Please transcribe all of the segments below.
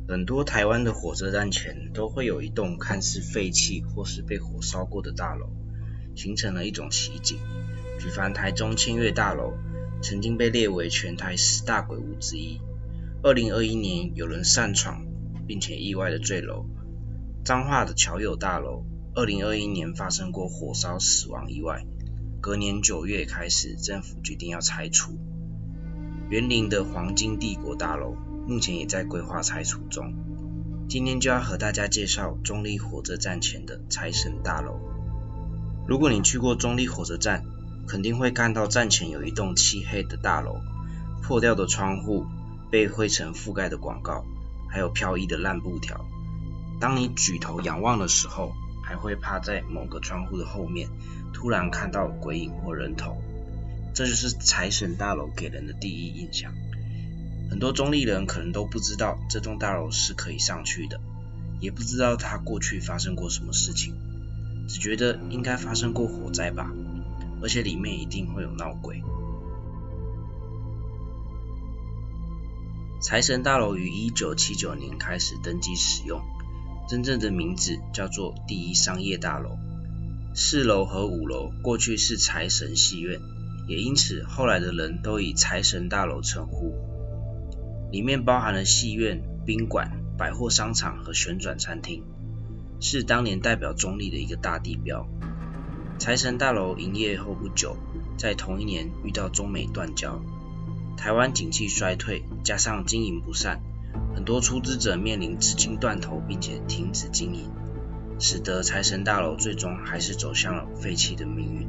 很多台湾的火车站前都会有一栋看似废弃或是被火烧过的大楼，形成了一种奇景。举凡台中千悦大楼曾经被列为全台10大鬼屋之一。2021年有人擅闯并且意外的坠楼。彰化的侨友大楼2021年发生过火烧死亡意外，隔年9月开始政府决定要拆除。园林的黄金帝国大楼目前也在规划拆除中。今天就要和大家介绍中坜火车站前的财神大楼。如果你去过中坜火车站，肯定会看到站前有一栋漆黑的大楼，破掉的窗户，被灰尘覆盖的广告，还有飘逸的烂布条。当你举头仰望的时候，还会怕在某个窗户的后面突然看到鬼影或人头。这就是财神大楼给人的第一印象。很多中坜人可能都不知道这栋大楼是可以上去的，也不知道它过去发生过什么事情，只觉得应该发生过火灾吧，而且里面一定会有闹鬼。财神大楼于1979年开始登记使用，真正的名字叫做第一商业大楼。4楼和5楼过去是财神戏院，也因此后来的人都以财神大楼称呼。里面包含了戏院、宾馆、百货商场和旋转餐厅，是当年代表中坜的一个大地标。财神大楼营业后不久，在同一年遇到中美断交，台湾景气衰退，加上经营不善，很多出资者面临资金断头并且停止经营，使得财神大楼最终还是走向了废弃的命运。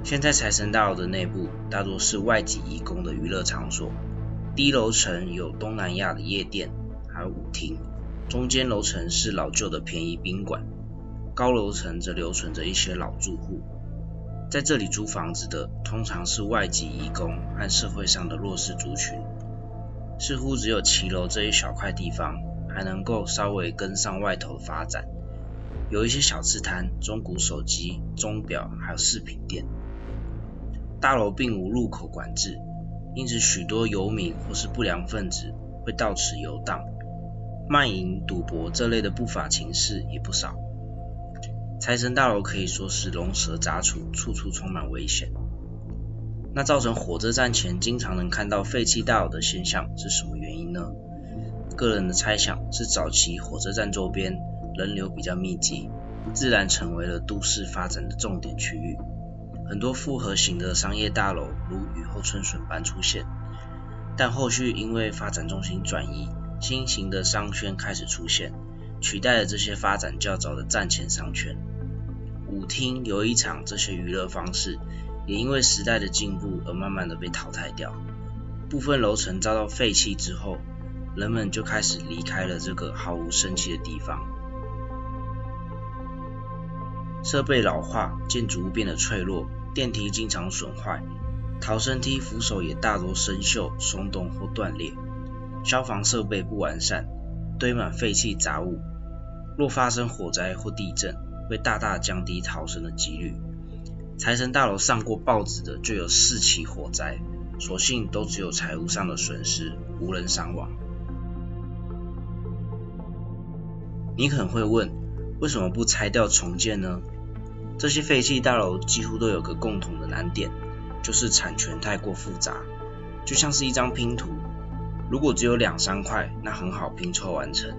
现在财神大楼的内部大多是外籍移工的娱乐场所，低楼层有东南亚的夜店，还有舞厅，中间楼层是老旧的便宜宾馆，高楼层则留存着一些老住户。在这里租房子的通常是外籍移工和社会上的弱势族群，似乎只有骑楼这一小块地方还能够稍微跟上外头的发展，有一些小吃摊、中古手机、钟表还有饰品店。大楼并无入口管制，因此许多游民或是不良分子会到此游荡，卖淫、赌博这类的不法情事也不少。财神大楼可以说是龙蛇杂处，处处充满危险。那造成火车站前经常能看到废弃大楼的现象是什么原因呢？个人的猜想是早期火车站周边人流比较密集，自然成为了都市发展的重点区域。很多复合型的商业大楼如雨后春笋般出现，但后续因为发展中心转移，新型的商圈开始出现，取代了这些发展较早的站前商圈。舞厅、游艺场这些娱乐方式也因为时代的进步而慢慢的被淘汰掉。部分楼层遭到废弃之后，人们就开始离开了这个毫无生气的地方。设备老化，建筑物变得脆弱，电梯经常损坏，逃生梯扶手也大多生锈、松动或断裂，消防设备不完善，堆满废弃杂物，若发生火灾或地震，会大大降低逃生的几率。财神大楼上过报纸的就有4起火灾，所幸都只有财务上的损失，无人伤亡。你可能会问，为什么不拆掉重建呢？这些废弃大楼几乎都有个共同的难点，就是产权太过复杂，就像是一张拼图，如果只有2-3块，那很好拼凑完成，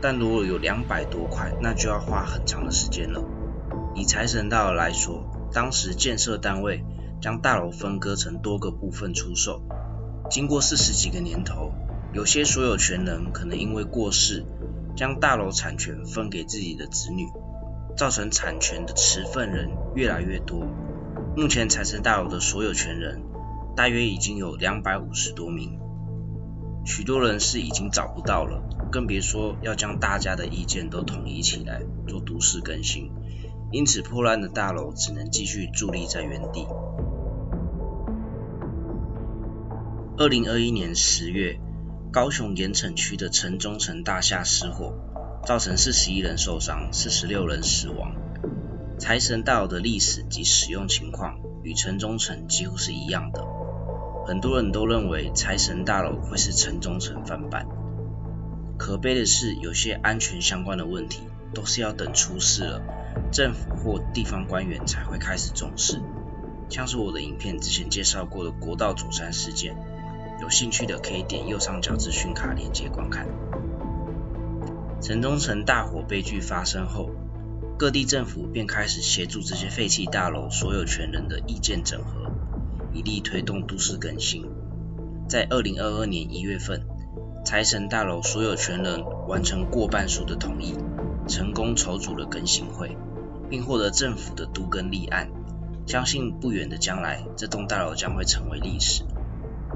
但如果有200多块，那就要花很长的时间了。以财神大楼来说，当时建设单位将大楼分割成多个部分出售，经过40几个年头，有些所有权人可能因为过世，将大楼产权分给自己的子女，造成产权的持份人越来越多。目前财神大楼的所有权人大约已经有250多名，许多人是已经找不到了，更别说要将大家的意见都统一起来做都市更新，因此破烂的大楼只能继续伫立在原地。2021年10月，高雄盐埕区的城中城大厦失火，造成41人受伤，46人死亡。财神大楼的历史及使用情况与城中城几乎是一样的，很多人都认为财神大楼会是城中城翻版。可悲的是，有些安全相关的问题都是要等出事了，政府或地方官员才会开始重视。像是我的影片之前介绍过的国道左山事件，有兴趣的可以点右上角资讯卡连结观看。城中城大火悲剧发生后，各地政府便开始协助这些废弃大楼所有权人的意见整合，以力推动都市更新。在2022年1月份，财神大楼所有权人完成过半数的同意，成功筹组了更新会，并获得政府的都更立案。相信不远的将来，这栋大楼将会成为历史。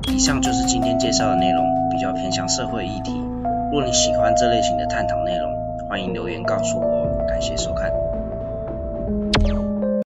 以上就是今天介绍的内容，比较偏向社会议题。若你喜欢这类型的探讨内容，欢迎留言告诉我哦。感谢收看。